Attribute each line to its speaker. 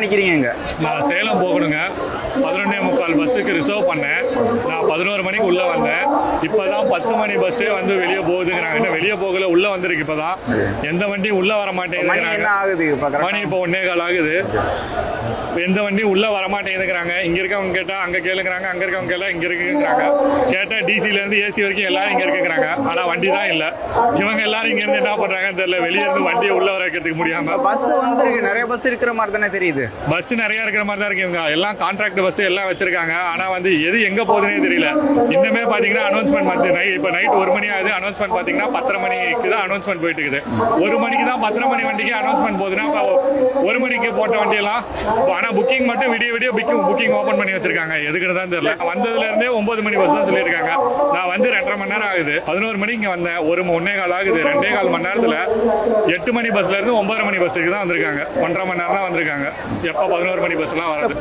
Speaker 1: நிற்கிறீங்க?
Speaker 2: நான் சேலம் போகணுங்க. 11:45 பஸ்ஸுக்கு ரிசர்வ் பண்ணேன். நான் 11 மணிக்கு உள்ளே வந்தேன். இப்போ தான் 10 மணி பஸ்ஸே வந்து வெளியே போகுதுங்கிறாங்க. இன்னும் வெளியே போகல, உள்ளே வந்திருக்கு. இப்போ தான் எந்த வண்டியும் உள்ளே வர மாட்டேங்குதுங்கிறாங்க. மணி இப்போ 1:15 ஆகுது. எந்த வண்டியும் உள்ளே வர மாட்டேங்குதுங்கிறாங்க. இங்கே இருக்கவங்க கேட்டால் அங்கே கேளுங்கிறாங்க, அங்கே இருக்கவங்க கேட்டால் இங்கே இருக்குங்கிறாங்க. கேட்டால் டிசிலேருந்து ஏசி வரைக்கும் எல்லாரும் இங்கே இருக்குங்கிறாங்க. ஆனால் வண்டி தான் இல்லை. இவங்க எல்லாரும் இங்கேருந்து என்ன பண்ணுறாங்கன்னு தெரியல. வெளியே இருந்து வண்டியை உள்ளே வர வைக்கிறதுக்கு முடியாமல்.
Speaker 1: பஸ் வந்துருக்கு, நிறைய பஸ் இருக்கிற மாதிரி தானே தெரியுது.
Speaker 2: பஸ் நிறைய இருக்கிற மாதிரி தான் இருக்குங்க. எல்லாம் கான்ட்ராக்ட் பஸ் எல்லாம் வச்சிருக்காங்க. ஆனால் வந்து எது எங்கே போகுதுன்னே தெரியல. இன்னுமே பார்த்தீங்கன்னா அனௌன்ஸ்மெண்ட் இப்போ நைட் 1 மணி ஆகுது. அனௌன்ஸ்மெண்ட் பார்த்தீங்கன்னா 10:30 மணிக்கு தான் அனௌன்ஸ்மெண்ட் போயிட்டு இருக்குது. 1 மணிக்கு தான் 10:30 மணி வண்டிக்கு அனௌன்ஸ்மெண்ட் போகுதுன்னா 1 மணிக்கு போட்ட வண்டியெல்லாம். ஆனால் புக்கிங் மட்டும் விடிய புக்கிங் ஓப்பன் பண்ணி வச்சிருக்காங்க. எதுக்குன்னு தான் தெரியல. வந்ததுலேருந்தே 9 மணி பஸ் தான் சொல்லியிருக்காங்க. நான் வந்து 2.5 மணி நேரம் ஆகுது. 11 மணிக்கு இங்கே வந்தேன். 1:15 ஆகுது. 2.25 மணி நேரத்தில் 8 மணி பஸ்ல இருந்து 9 மணி பஸ்ஸுக்கு தான் வந்திருக்காங்க. 1.5 மணி நேரம் தான் வந்திருக்காங்க. எப்போ 11 மணி பஸ்லாம் வராது.